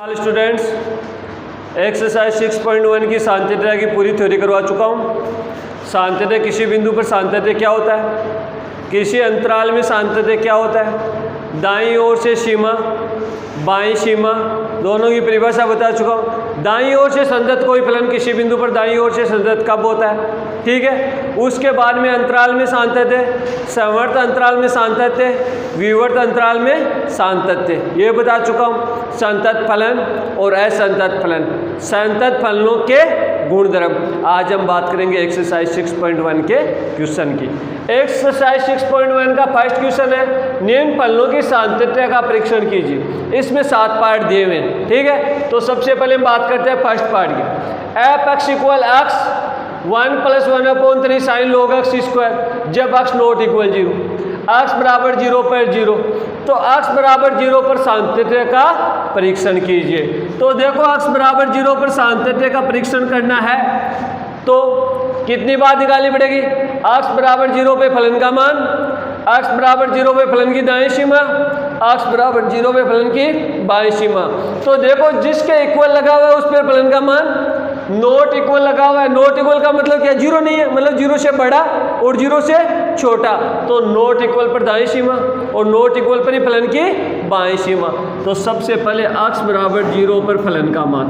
Students, exercise 6.1 की सांतत्य की पूरी थ्योरी करवा चुका हूँ। सांतत्य किसी बिंदु पर सांतत्य क्या होता है, किसी अंतराल में सांतत्य क्या होता है, दाईं ओर से सीमा बाईं सीमा दोनों की परिभाषा बता चुका हूँ। दाईं ओर से संतत कोई फलन किसी बिंदु पर दाईं ओर से संतत कब होता है, ठीक है। उसके बाद में अंतराल में सांतत्य, समवर्त अंतराल में सांतत्य, विवर्त अंतराल में सांतत्य, ये बता चुका हूँ। संतत फलन और असंतत फलन, संतत फलनों के गुणधर्म आज हम बात करेंगे एक्सरसाइज 6.1 के क्वेश्चन की। एक्सरसाइज 6.1 का फर्स्ट क्वेश्चन है, निम्न फलनों की सांतत्य का परीक्षण कीजिए। इसमें 7 पार्ट दिए हुए हैं, ठीक है। तो सबसे पहले हम बात करते हैं फर्स्ट पार्ट की। F x equal x 1 + 1/3 sine log x square जब x नॉट इक्वल 0, x बराबर 0 पर 0, तो x बराबर 0 पर सांतत्य का परीक्षण कीजिए। तो देखो x बराबर 0 पर सांतत्य का परीक्षण करना है तो कितनी बात निकालनी पड़ेगी, x बराबर 0 पे फलन का मान, x बराबर 0 पे फलन की दाईं सीमा, x बराबर 0 पे फलन की बाईं सीमा। तो देखो जिसके इक्वल लगा हुआ है उस पर फलन का मान, नॉट इक्वल लगा हुआ है, नॉट इक्वल का मतलब क्या, 0 नहीं है, मतलब 0 से बड़ा और 0 से छोटा, तो नॉट इक्वल पर दाईं सीमा और नॉट इक्वल पर ही फलन की बाईं सीमा। तो सबसे पहले x बराबर 0 पर फलन का मान,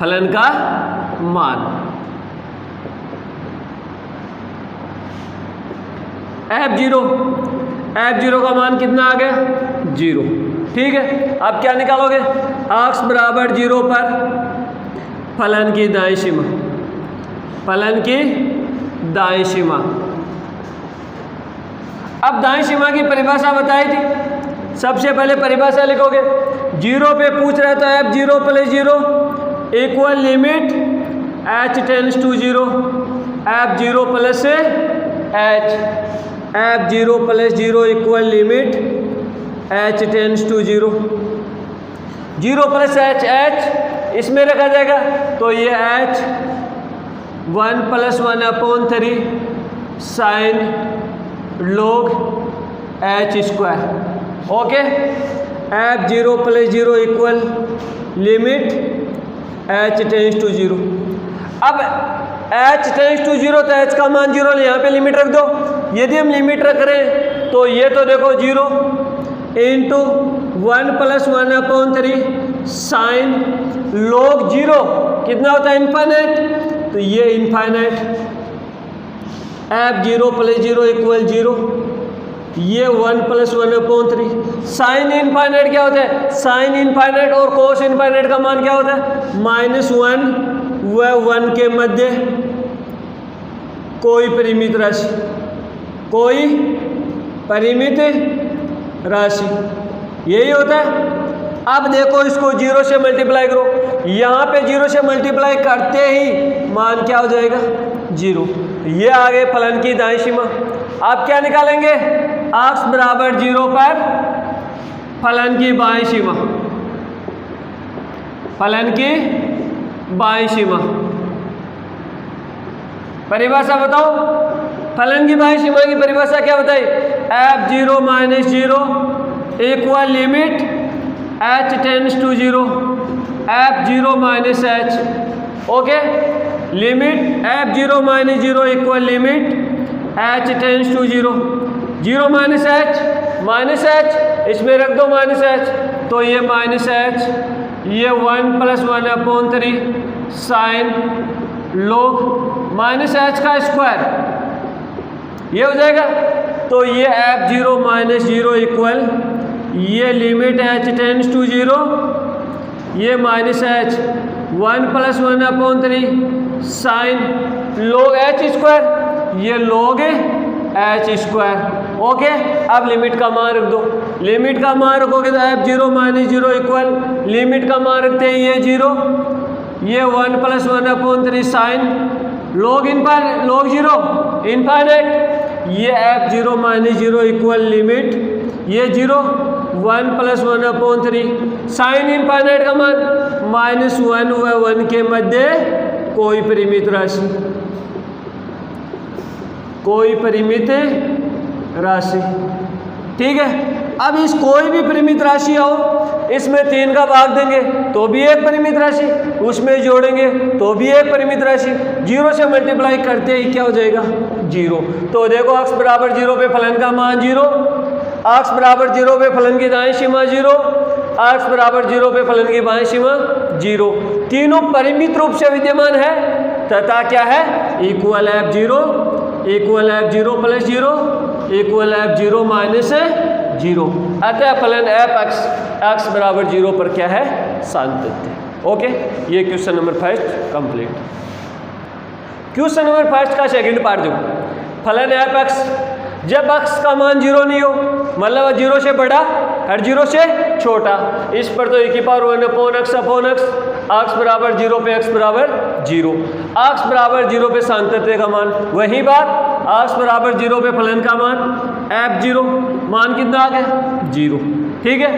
फलन का मान f0 का मान कितना आ गया, 0, ठीक है। अब क्या निकालोगे, x बराबर 0 पर फलन की दाईं सीमा, फलन की दाईं सीमा। अब दाईं सीमा की परिभाषा बताई थी, सबसे पहले परिभाषा लिखोगे। 0 पे पूछ रहे तो f0 + 0 equal limit h tends to 0, f0 + h, f0 + 0 equal limit h tends to 0, 0 + h इसमें रखा जाएगा तो ये h 1 + 1/3 sine log h square, okay. f0 + 0 equal limit h tends to 0। अब h टेंड्स टू 0 तो h का मान 0, यहाँ पे लिमिट रख दो। यदि हम लिमिट रख रहे हैं तो ये तो देखो 0 इंटू 1 + 1/3 साइन log 0 कितना होता है, इनफाइनाइट, तो ये इनफाइनाइट। f0 + 0 इक्वल 0, ये 1 + 1/3 साइन इनफाइनाइट क्या होता है, साइन इनफाइनाइट और कोस इनफाइनाइट का मान क्या होता है, -1 व 1 के मध्य कोई परिमित राशि, कोई परिमित राशि, यही होता है। अब देखो इसको 0 से मल्टीप्लाई करो, यहाँ पे 0 से मल्टीप्लाई करते ही मान क्या हो जाएगा, 0। ये आ गए फलन की दाईं सीमा। अब क्या निकालेंगे, x बराबर 0 पर फलन की बाईं सीमा, फलन की बाईं सीमा। परिभाषा बताओ, फलन की बाईं सीमा की परिभाषा क्या बताई, f0 - 0 equal limit h tends to 0, f0 - h, okay. Limit f0 - 0 equal limit h tends to 0, 0 - h इसमें रख दो -h, तो ये -h, ये 1 + 1/3 साइन log -h का स्क्वायर, ये हो जाएगा। तो ये f0 - 0 इक्वल, ये लिमिट h टेंड्स टू 0, ये -h 1 + 1/3 sine log h square, ये log h स्क्वायर, ओके। अब लिमिट का मान रख दो, लिमिट का मान रखोगे तो f0 - 0 इक्वल, लिमिट का मान रखते हैं ये 0, ये 1 + 1/3 साइन log 0 इनफाइनाइट, ये f0 - 0 इक्वल लिमिट, ये 0 1 + 1/3 साइन इनफाइनाइट का मान -1 व 1 के मध्य कोई परिमित राशि, कोई परिमित राशि, ठीक है। अब इस कोई भी परिमित राशि हो, इसमें 3 का भाग देंगे तो भी एक परिमित राशि, उसमें जोड़ेंगे तो भी एक परिमित राशि, 0 से मल्टीप्लाई करते ही क्या हो जाएगा 0। तो देखो x बराबर 0 पे फलन का मान 0, x बराबर 0 पे फलन की दाएं सीमा 0, x बराबर 0 पे फलन की बाएं सीमा 0, तीनों परिमित रूप से विद्यमान है तथा क्या है equal f0 plus 0 equal f0 minus 0। अतः फलन f(x) x बराबर 0 पर क्या है सान्तत्य। ओके, ये question number 5 complete. Question number 5 का सेकंड पार्ट देखो, फलन f(x) जब x का मान 0 नहीं हो, मतलब 0 से बड़ा और 0 से छोटा, इस पर तो e⁴1/x x बराबर 0 पे x बराबर 0, x बराबर 0 पे सान्तत्य का मान, वही बात x बराबर 0 पे फलन का मान f0 मान कितना आ गया 0। ठीक है,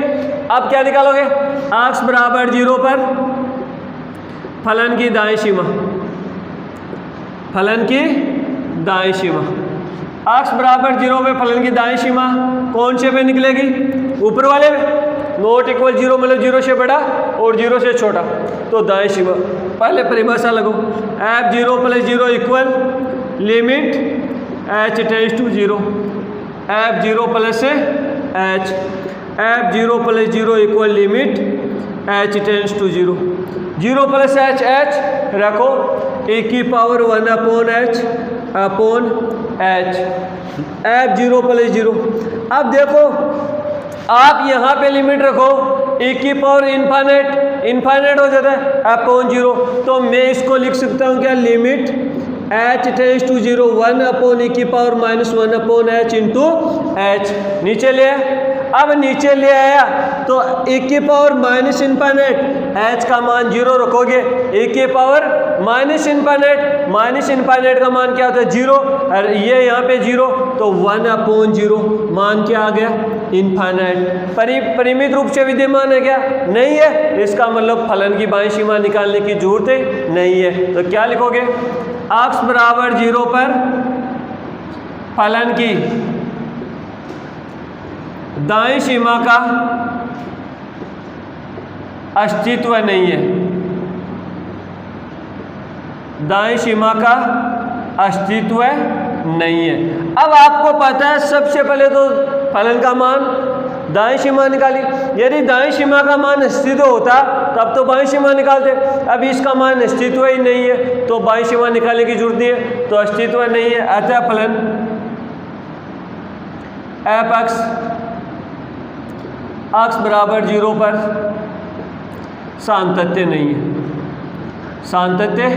अब क्या निकालोगे, x बराबर 0 पर फलन की दाएं सीमा, फलन की दाएं सीमा, x बराबर 0 पे फलन की दाएं सीमा कौन से पे निकलेगी, ऊपर वाले में, नॉट इक्वल 0 मतलब 0 से बड़ा और 0 से छोटा, तो दाएं सीमा। पहले परिभाषा लगो, f0 plus 0 equal limit h tends to 0, f0 plus h, f0 plus 0 equal limit h tends to 0, 0 plus h रखो e⁴1/h upon h, f0 plus 0। अब देखो आप यहाँ पे लिमिट रखो इनफाइनाइट हो जाता है अपॉन 0, तो मैं इसको लिख सकता हूँ क्या, limit h tends to 0 1/e⁻⁻1/h into h। नीचे ले आया, अब नीचे ले आया तो e⁻⁻⁻ h का मान 0 रखोगे, e⁻⁻⁻ का मान क्या होता है 0, और ये यहाँ पे 0 तो 1/0 मान क्या आ गया इनफाइनाइट। परिमित रूप से विद्यमान है क्या, नहीं है, इसका मतलब फलन की बाईं सीमा निकालने की जरूरत नहीं है। तो क्या लिखोगे, x बराबर 0 पर फलन की दाईं सीमा का अस्तित्व नहीं है, दाईं सीमा का अस्तित्व नहीं है। अब आपको पता है सबसे पहले तो फलन का मान दाईं सीमा निकाली, यदि दाईं सीमा का मान अस्तित्व होता तब तो बाईं सीमा निकालते, अब इसका मान अस्तित्व ही नहीं है तो बाईं सीमा निकालने की जरूरत नहीं है, तो अस्तित्व नहीं है, अतः फलन f(x) x बराबर 0 पर सान्तत्य नहीं है, सान्तत्य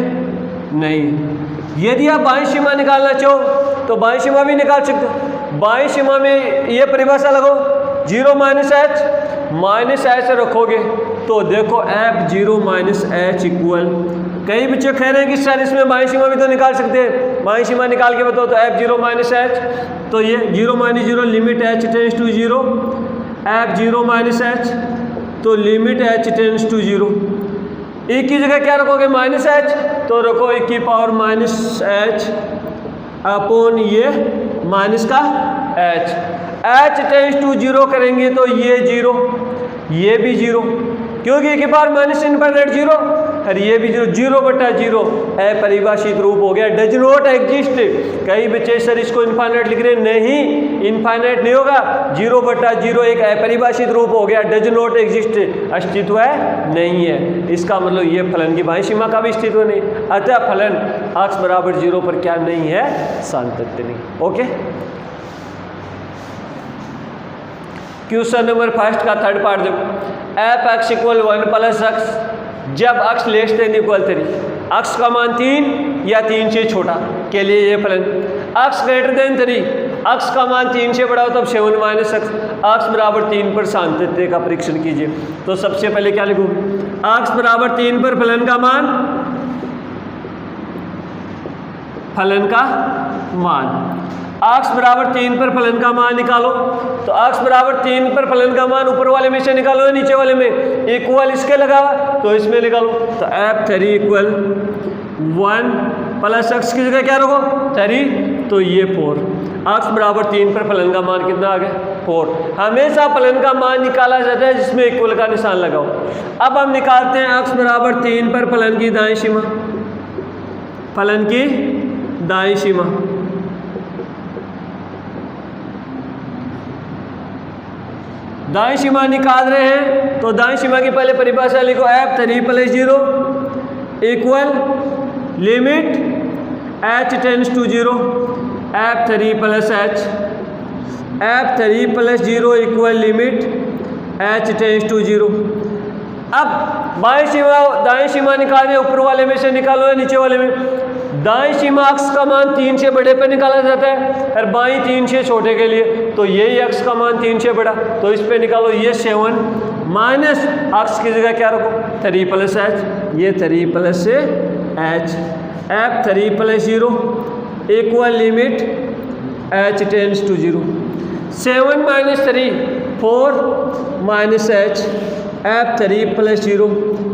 नहीं है। यदि आप बाईं सीमा निकालना चाहो तो बाईं सीमा भी निकाल सकते हो। बाईं सीमा में ये परिभाषा लगो 0 माइनस h रखोगे तो देखो f0 माइनस h इक्वल, कई बच्चे कह रहे हैं कि सर इसमें बाईं सीमा भी तो निकाल सकते हैं, बाईं सीमा निकाल के बताओ, तो f0 माइनस h, तो ये 0 minus 0 limit h tends to 0, f0 minus h तो लिमिट h टेंड्स टू 0, एक की जगह क्या रखोगे माइनस h, तो रखो e⁻⁻h अपॉन ये माइनस का h, h टेंड्स टू 0 करेंगे तो ये 0, ये भी 0, क्योंकि e⁻⁻⁰ 0 और ये भी 0/0 अपरिभाषित रूप हो गया, डज नॉट एग्जिस्ट। कई बच्चे सर इसको इनफाइनाइट लिख रहे, नहीं इनफाइनाइट नहीं होगा, 0/0 एक अपरिभाषित रूप हो गया, डज नॉट एग्जिस्ट, अस्तित्व नहीं है, इसका मतलब ये फलन की बाईं सीमा का भी अस्तित्व नहीं, अतः फलन x बराबर 0 पर क्या नहीं है, सान्तत्य नहीं। ओके, क्वेश्चन नंबर 5 का थर्ड पार्ट देखो, f(x) इक्वल 1 प्लस x जब x less than equal 3, x का मान 3 या 3 से छोटा के लिए ये फलन, x ग्रेटर देन 3, x का मान 3 से बड़ा हो तब 7 माइनस x बराबर 3 पर सान्तत्य का परीक्षण कीजिए। तो सबसे पहले क्या लिखूँ, x बराबर 3 पर फलन का मान, फलन का मान, x बराबर 3 पर फलन का मान निकालो, तो x बराबर 3 पर फलन का मान ऊपर वाले में से निकालो या नीचे वाले में, इक्वल इसके लगा तो इसमें निकालो, तो f3 इक्वल 1 प्लस x की जगह क्या रखो 3, तो ये 4, x बराबर 3 पर फलन का मान कितना आ गया 4। हमेशा फलन का मान निकाला जाता है जिसमें इक्वल का निशान लगाओ। अब हम निकालते हैं x बराबर 3 पर फलन की दाईं सीमा, फलन की दाईं सीमा। दाईं सीमा निकाल रहे हैं तो दाईं सीमा की पहले परिभाषा लिखो, f3 + 0 equal limit h tends to 0 f3 + h, f3 + 0 equal limit h tends to 0। अब बाईं सीमा दाईं सीमा निकालने, ऊपर वाले में से निकालो या नीचे वाले में। दाईं सीमा x का मान 3 से बड़े पे निकाला जाता है और बाईं 3 से छोटे के लिए, तो यही x का मान 3 से बड़ा, तो इस पे निकालो। ये 7 माइनस x की जगह क्या रखो 3 + h, ये 3 + h, f3 + 0 equal limit h tends to 0। 7 - 3 4 - h, f3 + 0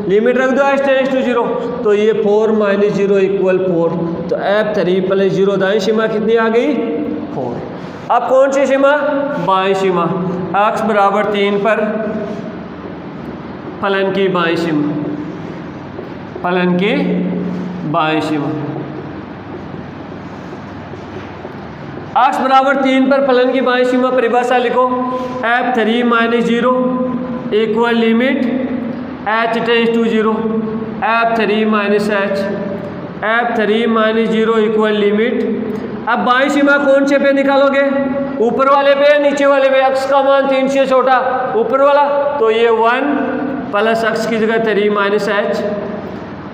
limit रख दो h टेंड्स टू 0, तो ये 4 - 0 इक्वल 4, तो f3 + 0 दाईं सीमा कितनी आ गई 4। अब कौन सी सीमा, बाईं सीमा, x बराबर 3 पर फलन की बाईं सीमा, फलन की बाईं सीमा। x बराबर 3 पर फलन की बाईं सीमा परिभाषा लिखो, f3 - 0 equal limit h tends to 0 f3 - h, f3 - 0 equal limit. अब बाईं सीमा कौन से पे निकालोगे, ऊपर वाले पे या नीचे वाले पे। x का मान 3 से छोटा, ऊपर वाला, तो ये 1 + x की जगह 3 - h,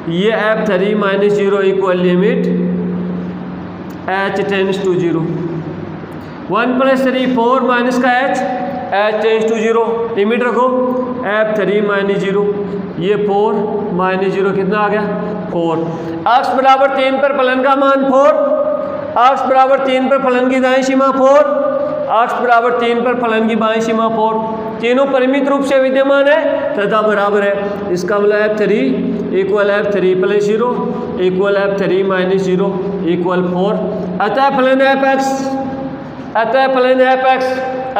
ये f3 - 0 equal limit h tends to 0। 1 + 3 4 minus का h टेंड्स टू 0, लिमिट रखो f3 - 0, ये 4 - 0 कितना आ गया 4। x बराबर 3 पर फलन का मान 4, x बराबर 3 पर फलन की दाईं सीमा 4, x बराबर 3 पर फलन की बाईं सीमा 4, तीनों परिमित रूप से विद्यमान है तथा बराबर है। इसका मतलब f3 equal f3 + 0 equal f3 - 0 equal 4। अतः फलन fx, अतः फलन fx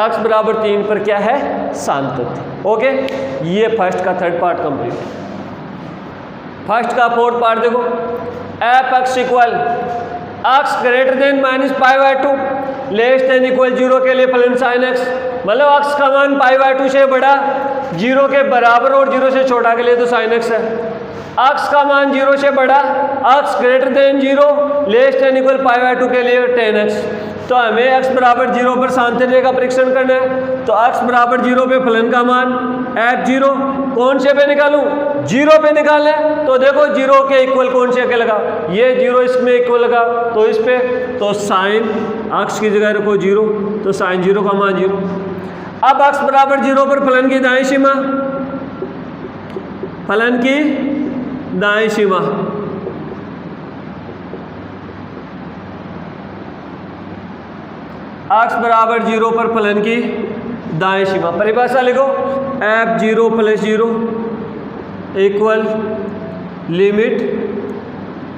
x बराबर 3 पर क्या है सांतत। ओके, ये फर्स्ट का थर्ड पार्ट कंप्लीट। फर्स्ट का फोर्थ पार्ट देखो, fx equal x greater than -π/2 less than equal 0 के लिए फलन sin x, मतलब x का मान π/2 से बड़ा, 0 के बराबर और 0 से छोटा के लिए तो sin x है। x का मान 0 से बड़ा, x greater than 0 less than equal π/2 के लिए tan x। तो हमें x बराबर 0 पर सांतर्य का परीक्षण करना है, तो x बराबर 0 पे फलन का मान f0 कौन से पे निकालूं, 0 पे निकालना है। तो देखो 0 के इक्वल कौन से के लगा, ये 0 इसमें इक्वल लगा, तो इस पे तो साइन x की जगह रखो 0, तो साइन 0 का मान 0। अब x बराबर 0 पर फलन की दाईं सीमा, फलन की दाईं सीमा, x बराबर 0 पर फलन की दाईं सीमा परिभाषा लिखो, f0 + 0 equal limit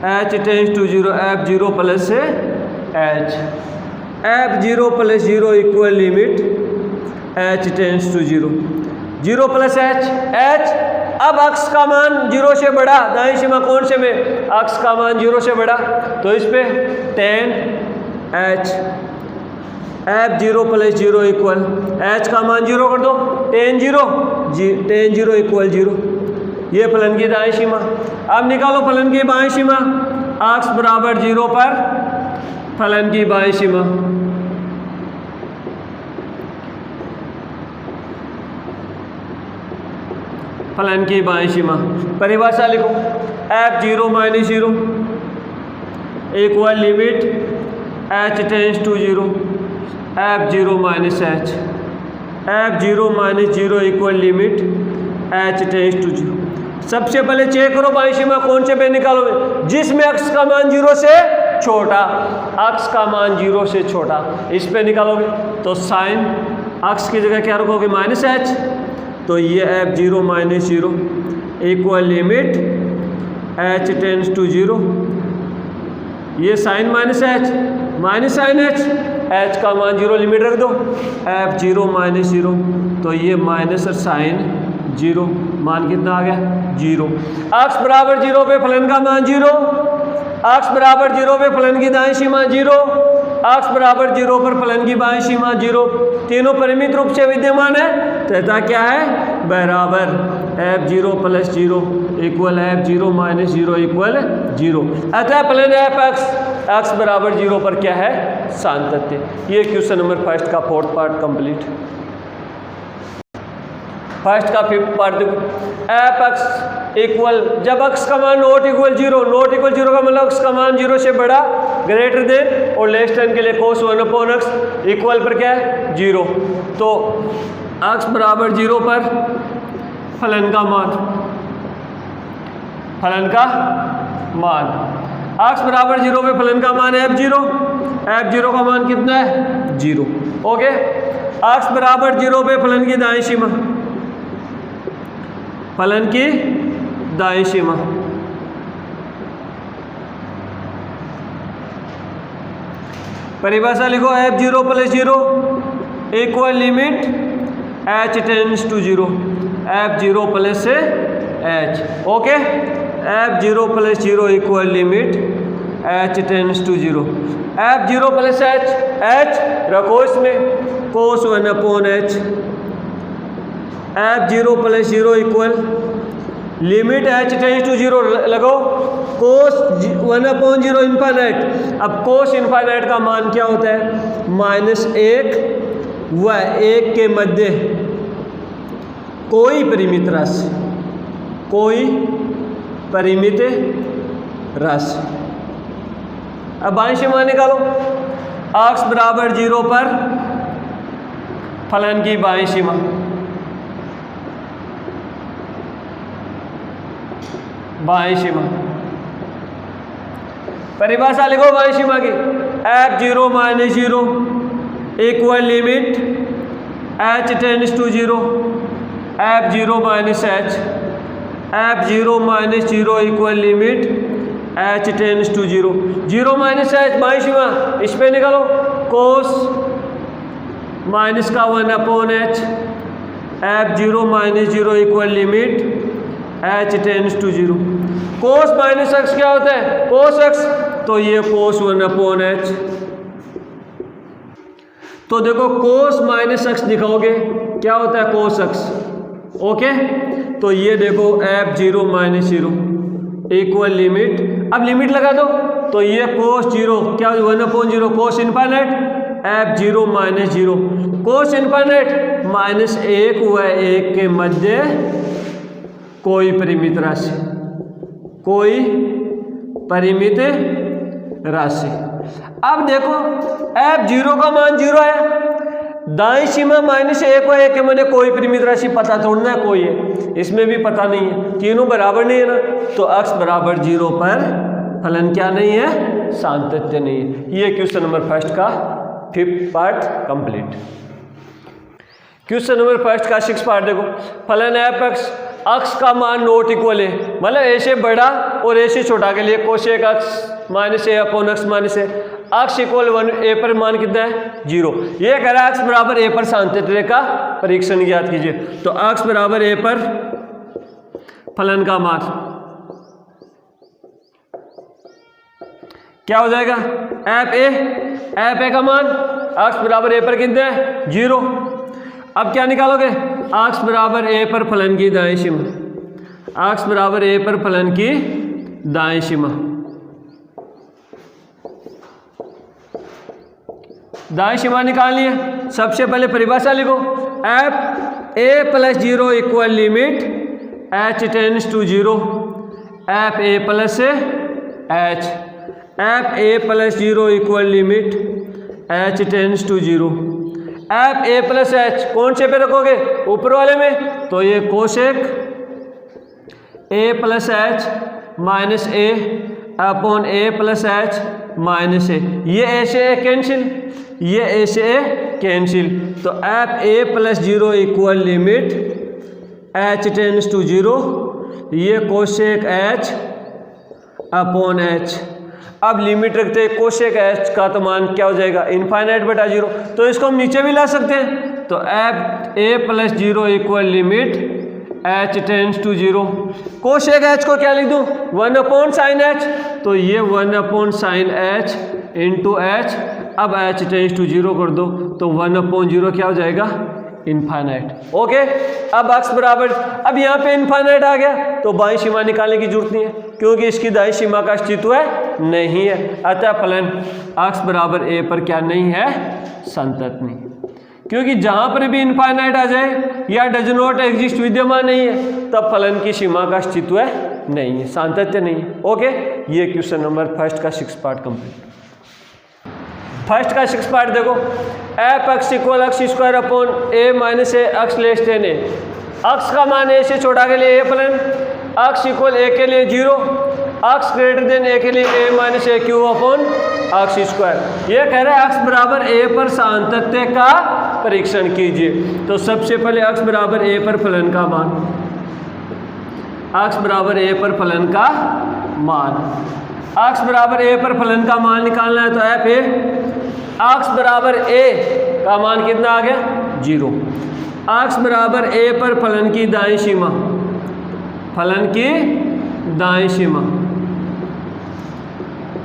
h tends to 0 f0 + h, f0 + 0 equal limit h tends to 0, 0 + h। अब x का मान 0 से बड़ा, दाईं सीमा कौन से में, x का मान 0 से बड़ा, तो इस पे tan h, f0 + 0 equal h का मान 0 कर दो, tan 0 इक्वल 0, ये फलन की दाईं सीमा। अब निकालो फलन की बाईं सीमा, x बराबर 0 पर फलन की बाईं सीमा, फलन की बाईं सीमा परिभाषा लिखो, f0 - 0 equal limit h tends to 0 f0 - h, f0 - 0 equal limit h tends to 0। सबसे पहले चेक करो बाईं सीमा कौन से पे निकालोगे, जिसमें x का मान 0 से छोटा, x का मान 0 से छोटा, इस पे निकालोगे तो साइन x की जगह क्या रखोगे -h, तो ये f0 - 0 equal limit h tends to 0, ये sine -h minus sine h h का मान 0 लिमिट रख दो, एफ 0 माइनस 0, तो ये माइनस और साइन 0, मान कितना आ गया 0। अक्स बराबर 0 पे फलन का मान 0, अक्स बराबर 0 पे फलन की दाईं सीमा 0, अक्स बराबर 0 पर फलन की बाईं सीमा 0, तीनों परिमित रूप से विद्यमान है। तो ऐसा क्या है बराबर F 0 plus 0 equal F 0 minus 0 equal 0। अतः फलन एफ एक्स बराबर 0 पर क्या है सातत्य। ये क्वेश्चन नंबर फर्स्ट का फोर्थ पार्ट कंप्लीट। फर्स्ट का फिफ्थ पार्ट देखो, एफ एक्स इक्वल, जब एक्स का मान नॉट इक्वल 0 का मतलब एक्स का मान 0 से बड़ा ग्रेटर देन और लेस देन के लिए कोस 1/x इक्वल पर क्या है 0। तो एक्स बराबर 0 पर फलन का मान एक्स बराबर 0 पे फलन का मान f0 का मान कितना है 0। ओके, एक्स बराबर 0 पे फलन की दाईं सीमा, फलन की दाईं सीमा परिभाषा लिखो, f0 plus 0 equal limit h tends to 0, f0 plus h। Okay, f0 plus 0 equal limit h tends to 0, f0 plus h रखो इसमें cos 1/h, f0 plus 0 equal limit h tends to 0 लगाओ कोस 1/0 इन्फाइनाइट। अब कोस infinite का मान क्या होता है -1 व 1 के मध्य कोई परिमित राशि, अब बाईं सीमा निकालो, एक्स बराबर 0 पर फलन की बाईं सीमा, परिभाषा लिखो बाईं सीमा की, f0 minus 0 equal limit h tends to 0, f0 minus h, f0 minus 0 equal limit h tends to 0, 0 minus h बाईं सीमा, इस पे निकालो कोस माइनस का 1/h, f0 minus 0 equal limit h tends to 0। Cos minus x क्या होता है cos x, तो ये कोस 1/h। तो देखो कोस माइनस एक्स दिखाओगे क्या होता है कोस एक्स। ओके, तो ये देखो f0 माइनस 0 इक्वल लिमिट, अब लिमिट लगा दो तो ये कोस 0 क्या 1/0 कोस इनफाइनाइट f0 माइनस 0 कोस इनफाइनाइट -1 व 1 के मध्य कोई परिमित राशि। अब देखो f0 का मान 0 है, दाईं सीमा -1 व 1 के मध्य कोई परिमित राशि पता थोड़ना है कोई है, इसमें भी पता नहीं है, तीनों बराबर नहीं है ना, तो x बराबर 0 पर फलन क्या नहीं है सातत्य नहीं है। ये क्वेश्चन नंबर फर्स्ट का fifth part complete. Question number first का सिक्स पार्ट देखो, फलन एफ एक्स का मान नॉट इक्वल है, मतलब ए से बड़ा और ए से छोटा के लिए cosec x minus a upon x minus a, x equal 1 ए पर मान कितना है 0। ये कह रहा है एक्स बराबर ए पर सातत्य का परीक्षण ज्ञात कीजिए। तो एक्स बराबर ए पर फलन का मान क्या हो जाएगा एफ ए का मान एक्स बराबर ए पर कितना है 0। अब क्या निकालोगे एक्स बराबर ए पर फलन की दाईं सीमा, एक्स बराबर ए पर फलन की दाईं सीमा, दाईं सीमा निकालनी है। सबसे पहले परिभाषा लिखो, f A plus 0 equal limit h tends to 0, f A plus h, f A plus 0 equal limit h tends to 0, f A plus h कौन से पे रखोगे ऊपर वाले में, तो ये cosec a plus h minus a upon a plus h minus a, ये ए से ए कैंसिल, ये ए से ए कैंसिल, तो F A plus 0 equal limit h tends to 0, ये कोसेक h अपॉन h। अब लिमिट रखते हैं cosec H का, तो मान क्या हो जाएगा इनफाइनाइट बटा 0। तो इसको हम नीचे भी ला सकते हैं, तो F A plus 0 equal limit h tends to 0। Cosec h को क्या लिख दूँ 1/sin एच, तो ये 1/sin एच इंटू एच। अब एच टेंड्स टू 0 कर दो तो 1/0 क्या हो जाएगा इनफाइनाइट। ओके, अब अक्स बराबर, अब यहाँ पे इनफाइनाइट आ गया तो बाईं सीमा निकालने की जरूरत नहीं है क्योंकि इसकी दाईं सीमा का अस्तित्व है नहीं है, अतः फलन अक्स बराबर ए पर क्या नहीं है संतत नहीं, क्योंकि जहाँ पर भी इनफाइनाइट आ जाए या डज नॉट एग्जिस्ट विद्यमान नहीं है तब फलन की सीमा का अस्तित्व है नहीं है, सातत्य नहीं है। ओके, ये क्वेश्चन नंबर फर्स्ट का 6 पार्ट कंप्लीट। फर्स्ट का 6 पार्ट देखो, F x equal x square upon A minus a x less than a. X का मान ए से छोटा के लिए ए फलन, एक्स इक्वल ए के लिए 0, एक्स ग्रेटर देन ए के लिए ए माइनस ए क्यू अपॉन एक्स स्क्वायर। ये कह रहा है एक्स बराबर ए पर सातत्य का परीक्षण कीजिए। तो सबसे पहले एक्स बराबर ए पर फलन का मान, एक्स बराबर ए पर फलन का मान, एक्स बराबर ए पर फलन का मान निकालना है तो एफ ए एक्स बराबर ए का मान कितना आ गया 0। एक्स बराबर ए पर फलन की दाईं सीमा, फलन की दाईं सीमा,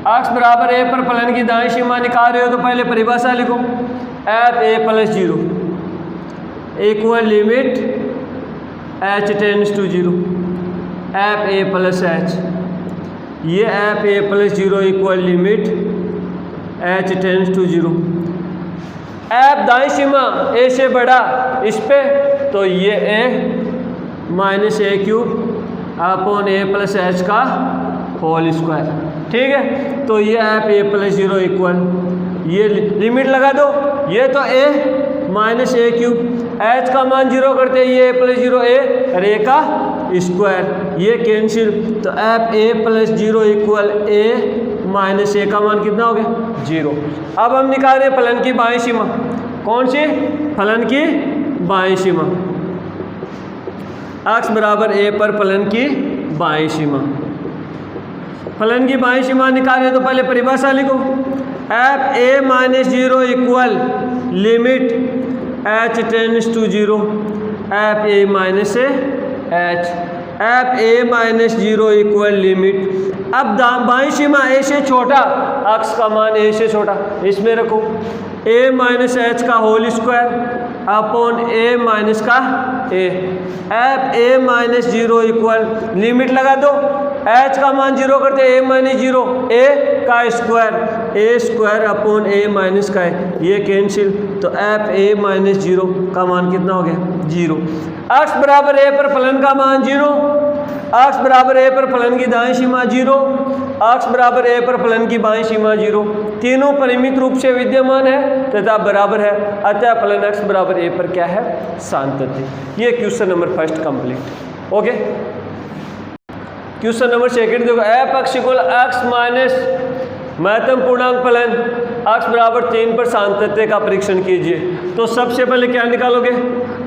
एक्स बराबर ए पर फलन की दाईं सीमा निकाल रहे हो तो पहले परिभाषा लिखो, f A plus 0 equal limit h tends to 0, f A plus h. ये f A plus 0 equal limit h tends to 0। F दाईं सीमा ए से बड़ा इस पे तो ये a minus a cube upon a plus h का होल स्क्वायर। ठीक है, तो ये एफ ए प्लस 0 इक्वल, ये लिमिट लगा दो, ये तो a minus a cube, H का मान 0 करते हैं, ये ए प्लस 0 ए और ए का स्क्वायर, ये कैंसिल, तो F A plus 0 equal A minus A का मान कितना हो गया 0। अब हम निकाल रहे हैं फलन की बाईं सीमा, कौन सी फलन की बाईं सीमा, एक्स बराबर ए पर फलन की बाईं सीमा। फलन की बाईं सीमा निकाले तो पहले परिभाषा लिखो, f A minus 0 equal limit h tends to 0, f A minus h, f A minus 0 equal limit. अब बाईं सीमा ए से छोटा, एक्स का मान ए से छोटा, इसमें रखो ए माइनस एच का होल स्क्वायर अपॉन ए माइनस का A, F A minus 0 equal limit लगा दो, एच का मान 0 करते ए माइनस 0 ए का स्क्वायर, ए स्क्वायर अपॉन ए माइनस का ए, ये कैंसिल, तो एफ ए माइनस 0 का मान कितना हो गया 0। एक्स बराबर ए पर फलन का मान 0, एक्स बराबर ए पर फलन की दाईं सीमा 0, एक्स बराबर ए पर फलन की बाईं सीमा 0, तीनों परिमित रूप से विद्यमान है तथा बराबर है, अतः फलन एक्स बराबर ए पर क्या है सातत्य। ये question number first complete. Okay, question number second देखो, F x equal X minus महत्तम पूर्णांक फलन एक्स बराबर 3 पर सातत्य का परीक्षण कीजिए। तो सबसे पहले क्या निकालोगे,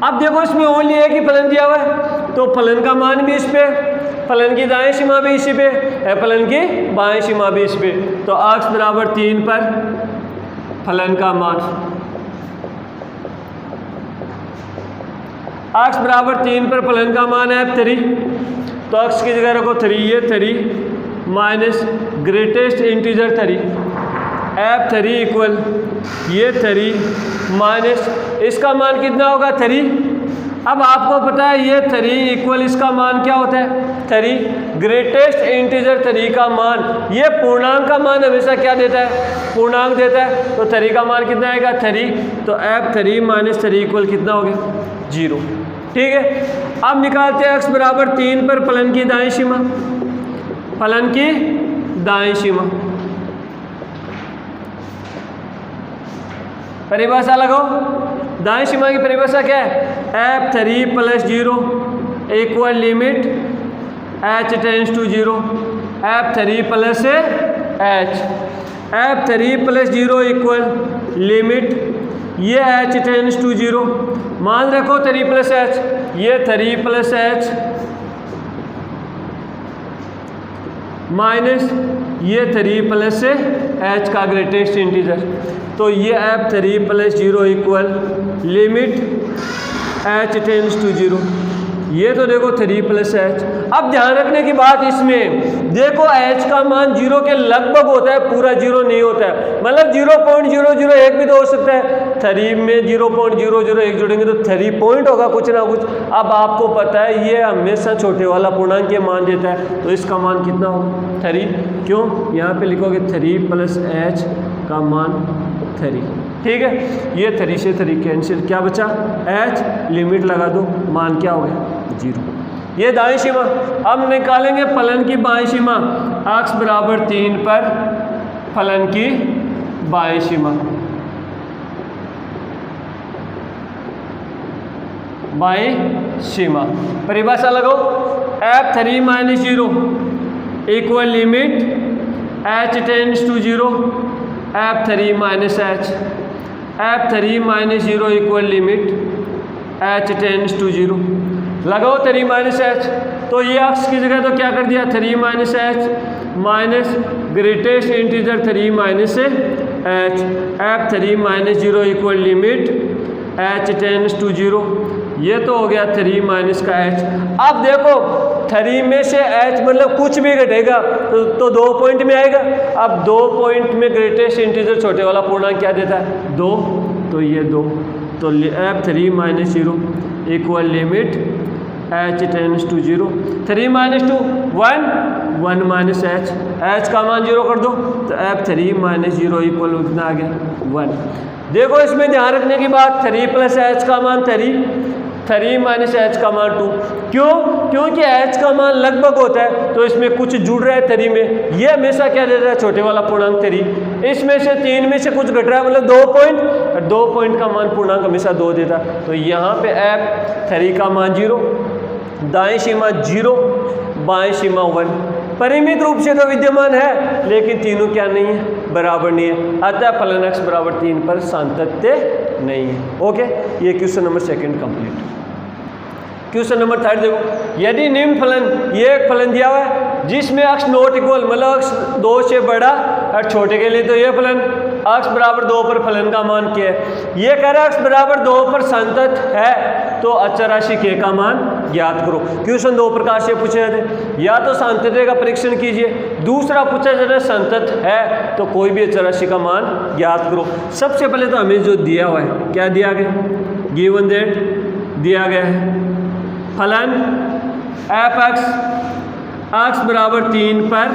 अब देखो इसमें ओनली एक ही फलन दिया हुआ है तो फलन का मान भी इस पे, फलन की दाएं सीमा भी इसी पे है, फलन की बाएं सीमा भी इस पे, तो एक्स बराबर 3 पर फलन का मान, एक्स बराबर 3 पर फलन का मान है 3, तो एक्स की जगह रखो 3, ये 3 minus greatest integer 3, F 3 equal ये 3 माइनस इसका मान कितना होगा 3। अब आपको पता है ये 3 इक्वल इसका मान क्या होता है 3, ग्रेटेस्ट इंटीजर 3 का मान, ये पूर्णांक का मान हमेशा क्या देता है पूर्णांक देता है, तो 3 का मान कितना आएगा 3, तो एफ 3 माइनस 3 इक्वल कितना हो गया 0। ठीक है, अब निकालते हैं एक्स बराबर 3 पर फलन की दाईं सीमा, फलन की दाईं सीमा, परिभाषा लगाओ, दाईं सीमा की परिभाषा क्या है, f 3 plus 0 equal limit h tends to 0, f 3 plus h, f 3 plus 0 equal limit ये एच टेंड्स टू 0, मान रखो 3 प्लस एच, ये 3 प्लस एच माइनस ये 3 प्लस से एच का ग्रेटेस्ट इंटीजर, तो ये f 3 plus 0 equal limit h tends to 0। ये तो देखो 3 प्लस एच। अब ध्यान रखने की बात इसमें देखो एच का मान 0 के लगभग होता है, पूरा 0 नहीं होता है, मतलब 0.001 भी तो हो सकता है। 3 में 0.001 जोड़ेंगे तो 3 पॉइंट होगा कुछ ना कुछ। अब आपको पता है ये हमेशा छोटे वाला पूर्णांक के मान देता है, तो इसका मान कितना होगा 3। क्यों? यहाँ पे लिखोगे 3 प्लस एच का मान 3, ठीक है। ये 3 से 3 कैंसिल, क्या बचा एच, लिमिट लगा दो, मान क्या हो गया 0। ये दाएं सीमा। अब निकालेंगे फलन की बाएं सीमा, x बराबर 3 पर फलन की बाएं सीमा। बाएं सीमा परिभाषा लगाओ, f 3 minus 0 equal limit h tends to 0 f 3 minus h, f 3 minus 0 equal limit h tends to 0। लगाओ 3 माइनस एच, तो ये x की जगह तो क्या कर दिया 3 minus h minus greatest integer 3 minus एच, f 3 minus 0 equal limit h tends to 0। ये तो हो गया 3 माइनस का h। अब देखो 3 में से h मतलब कुछ भी घटेगा तो 2 पॉइंट में आएगा। अब 2 पॉइंट में ग्रेटेस्ट इंटीजर छोटे वाला पूर्णांक क्या देता है 2, तो ये 2, तो f 3 minus 0 equal limit h tends to 0। 3 minus 2 1, 1 minus h का मान 0 कर दो, तो f 3 माइनस 0 इक्वल कितना आ गया 1। देखो इसमें ध्यान रखने की बात, 3 प्लस h का मान 3 माइनस h का मान 2। क्यों? क्योंकि h का मान लगभग होता है, तो इसमें कुछ जुड़ रहा है 3 में। ये हमेशा क्या दे रहा है छोटे वाला पूर्णांक 3। इसमें से 3 में से कुछ घट रहा है, मतलब 2 पॉइंट, और 2 पॉइंट का मान पूर्णांक हमेशा 2 देता है। तो यहाँ पे f 3 का मान 0, दाएं सीमा 0, बाएं सीमा 1। परिमित रूप से तो विद्यमान है, लेकिन तीनों क्या नहीं है, बराबर नहीं है, अतः फलन x बराबर 3 पर सातत्य नहीं है। ओके, ये question number 2 complete. Question number 3 देखो, यदि निम्न फलन, ये एक फलन दिया हुआ है जिसमें x नॉट इक्वल, मतलब x 2 से बड़ा और छोटे के लिए तो ये फलन x बराबर 2 पर फलन का मान क्या है। ये कह रहा है x बराबर 2 पर संतत है, तो अचर राशि k का मान ज्ञात करो। क्वेश्चन 2 प्रकार से पूछे जाते हैं, या तो सांतत्य का परीक्षण कीजिए, दूसरा पूछा जाता है संतत है तो कोई भी अचर राशि का मान ज्ञात करो। सबसे पहले तो हमें जो दिया हुआ है, क्या दिया गया, गिवन दैट दिया गया है फलन एफ एक्स बराबर 3 पर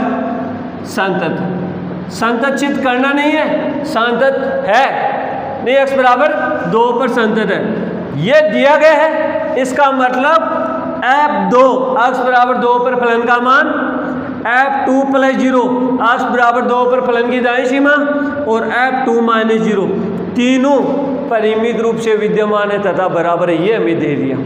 संतत। संतत सिद्ध करना नहीं है, संतत है नहीं, एक्स बराबर 2 पर संतत है, ये दिया गया है। इसका मतलब f2 x बराबर 2 पर फलन का मान f2 प्लस 0 x बराबर 2 पर फलन की दाईं सीमा और f2 माइनस 0 तीनों परिमित रूप से विद्यमान है तथा बराबर है, ये हमें दे दिया।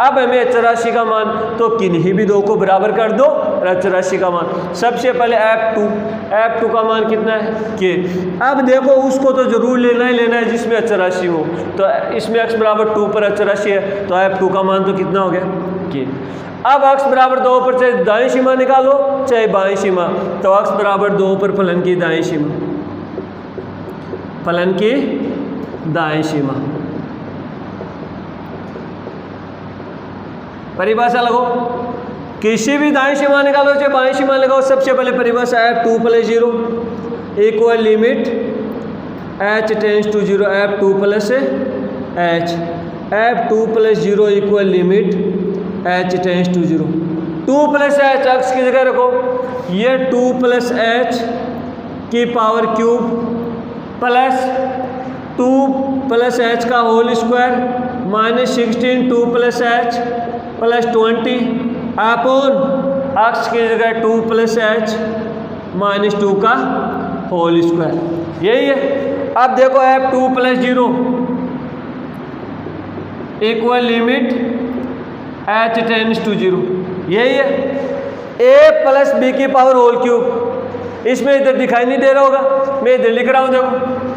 अब हमें अचर राशि का मान, तो किन्हीं भी 2 को बराबर कर दो और अचर राशि का मान। सबसे पहले f2 का मान कितना है k। अब देखो उसको तो जरूर लेना ही लेना है जिसमें अचर राशि हो, तो इसमें x बराबर 2 पर अचर राशि है, तो f2 का मान तो कितना हो गया k। अब x बराबर 2 पर चाहे दाईं सीमा निकालो चाहे बाईं सीमा, तो x बराबर 2 पर फलन की दाईं सीमा, फलन की दाईं सीमा परिभाषा लगाओ, किसी भी दाईं सीमा निकालो चाहे बाईं सीमा लगाओ। सबसे पहले परिभाषा f2 plus 0 equal limit h tends to 0 f2 plus h, f2 plus 0 equal limit h tends to 0। 2 plus h x की जगह रखो, ये 2 प्लस h की power cube plus 2 plus h का whole square minus 16 2 plus h plus 20 upon x की जगह 2 plus h minus 2 का whole square, यही है। अब देखो f2 plus 0 equal limit h tends to 0, यही है। a प्लस b की पावर होल क्यूब, इसमें इधर दिखाई नहीं दे रहा होगा, मैं इधर लिख रहा हूं, देखो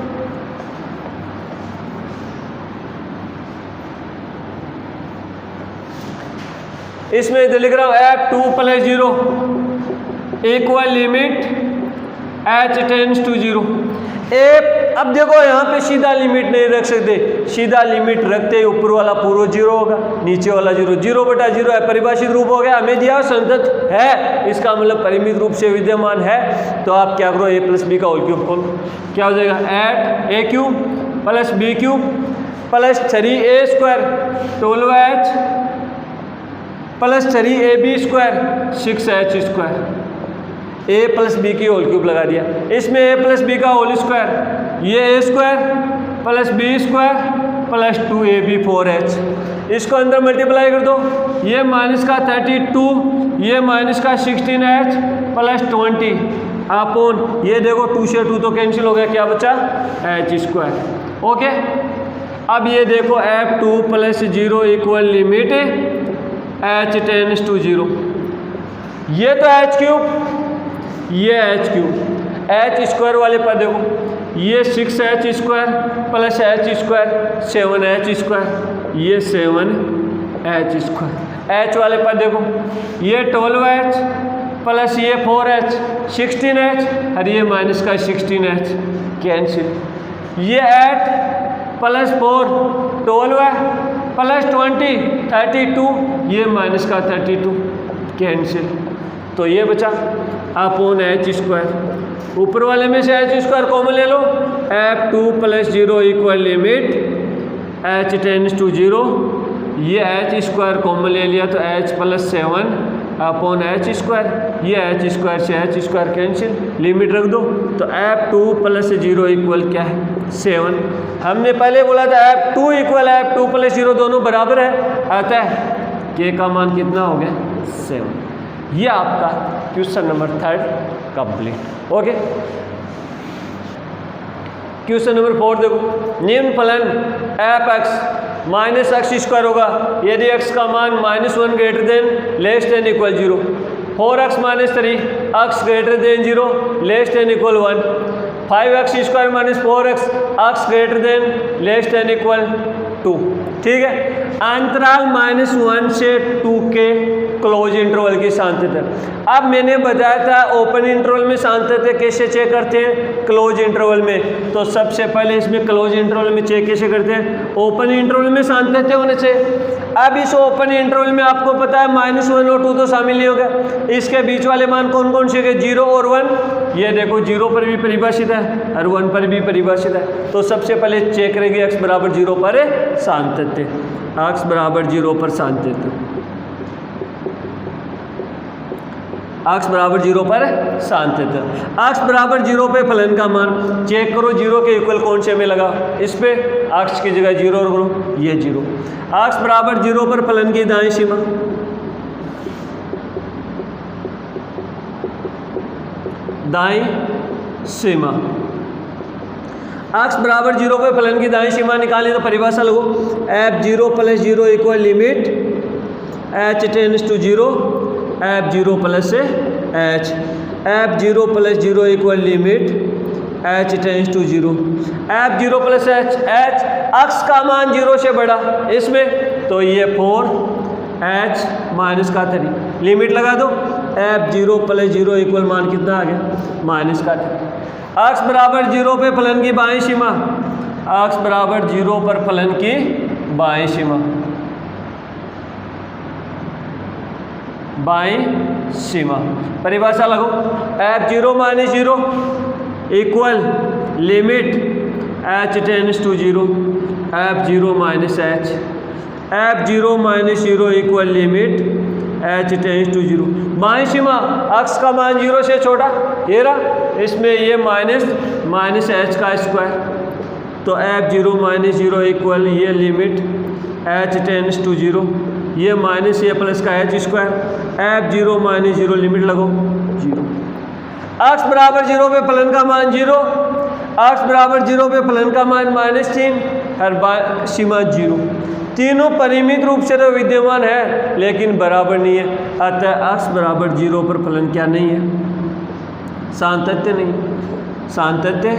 इसमें इधर लिख रहा हूं f2 plus 0 equal limit h tends to 0। अब देखो यहाँ पे सीधा लिमिट नहीं रख सकते, सीधा लिमिट रखते ही ऊपर वाला पूरा 0 होगा, नीचे वाला 0, 0/0 है, परिभाषित रूप हो गया, हमें दिया संतत है, इसका मतलब परिमित रूप से विद्यमान है। तो आप क्या करो, a + b का होल क्यूब खोलो, क्या हो जाएगा 8a³ + b³ + 3a² 12h + 3ab² 6h²। a + b की होल क्यूब लगा दिया, इसमें a + b का होल स्क्वायर, ये a² + b² + 2ab 4h, इसको अंदर मल्टीप्लाई कर दो, ये -32, ये -16h + 20 अपॉन, ये देखो 2 से 2 तो कैंसिल हो गया, क्या बचा h²। ओके, अब ये देखो f2 + 0 equal limit h tends to 0, ये तो h³, ये h³ h² वाले पर देखो, ये 6h² + h², 7h², ये 7h², h वाले पर देखो, ये 12h + ये 4h 16h, और ये -16h कैंसिल, ये 8 + 4 12 + 20 32, ये -32 कैंसिल, तो ये बचा अपॉन h²। ऊपर वाले में से h² कॉमन ले लो, f2 + 0 equal limit h tends to 0, ये h² कॉमन ले लिया तो h + 7 अपॉन h², ये h² से h² कैंसिल, लिमिट रख दो, तो f2 + 0 इक्वल क्या है 7। हमने पहले बोला था f2 इक्वल f2 + 0 दोनों बराबर है, अतः k का मान कितना हो गया 7। ये आपका question number 3 complete. Okay, question number 4 देखो, निम्न फलन f(x) -x² होगा यदि x का मान -1 > ≤ 0, 4x - 3 x > 0 ≤ 1, 5x² - 4x x > 2। ठीक है, अंतराल -1 से 2 के क्लोज इंटरवल की सांतत्य। अब मैंने बताया था ओपन इंटरवल में सांतत्य कैसे चेक करते हैं, क्लोज इंटरवल में, तो सबसे पहले इसमें क्लोज इंटरवल में चेक कैसे करते हैं, ओपन इंटरवल में सांतत्य होने चाहिए। अब इस ओपन इंटरवल में आपको पता है -1 और 2 तो शामिल नहीं होगा, इसके बीच वाले मान कौन कौन से, 0 और 1, ये देखो 0 पर भी परिभाषित है और 1 पर भी परिभाषित है, तो सबसे पहले चेक करेंगे x = 0 पर सांतत्य, x = 0 पर सांतत्य, x = 0 पर सांतत्य, x = 0 पे फलन का मान चेक करो, 0 के इक्वल कौन से में लगा, इस पे x की जगह 0 और करो, ये 0, x = 0 पर फलन की दाईं सीमा, दाईं सीमा, x = 0 पे फलन की दाईं सीमा निकालें तो परिभाषा लगो, f0 + 0 equal limit h tends to 0, f0 + h, f0 + 0 equal limit h tends to 0, f0 + h x का मान 0 से बड़ा इसमें, तो ये 4h - 3, लिमिट लगा दो, f0 + 0 इक्वल मान कितना आ गया -3। x = 0 पे फलन की बाईं सीमा, x = 0 पर फलन की बाईं सीमा, बाईं सीमा, परिभाषा लगो, f0 - 0 equal limit h tends to 0, f0 - h, f0 - 0 equal limit h tends to 0, बाईं सीमा x का मान 0 से छोटा, ये रहा, इसमें ये -h², तो f0 - 0 इक्वल ये लिमिट h टेंड्स टू 0, ये -a + का h², f0 - 0 लिमिट लगो 0, x = 0 पे फलन का मान 0, x = 0 पे फलन का मान -3 और सीमा 0, तीनों परिमित रूप से तो विद्यमान है लेकिन बराबर नहीं है, अतः x = 0 पर फलन क्या नहीं है, सांतत्य नहीं, सांतत्य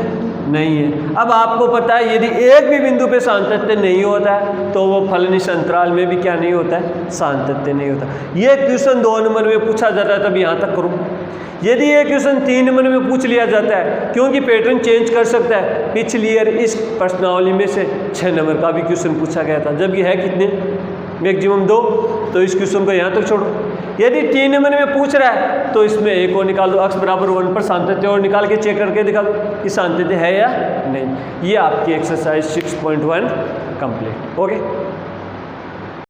नहीं है। अब आपको पता है यदि एक भी बिंदु पे सातत्य नहीं होता है तो वो फलन अंतराल में भी क्या नहीं होता है, सातत्य नहीं होता। ये क्वेश्चन 2 नंबर में पूछा जाता है, तब यहाँ तक करूँ। यदि ये क्वेश्चन 3 नंबर में पूछ लिया जाता है, क्योंकि पैटर्न चेंज कर सकता है, पिछली ईयर इस प्रश्नावली में से 6 नंबर का भी क्वेश्चन पूछा गया था, जबकि है कितने, मैक्सिमम 2, तो इस क्वेश्चन को यहाँ तक छोड़ो। यदि 3 नंबर में पूछ रहा है तो इसमें एक और निकाल दो, अक्ष बराबर 1 पर सातत्य और निकाल के चेक करके दिखा दो कि सातत्य है या नहीं। ये आपकी एक्सरसाइज 6.1 कंप्लीट। ओके।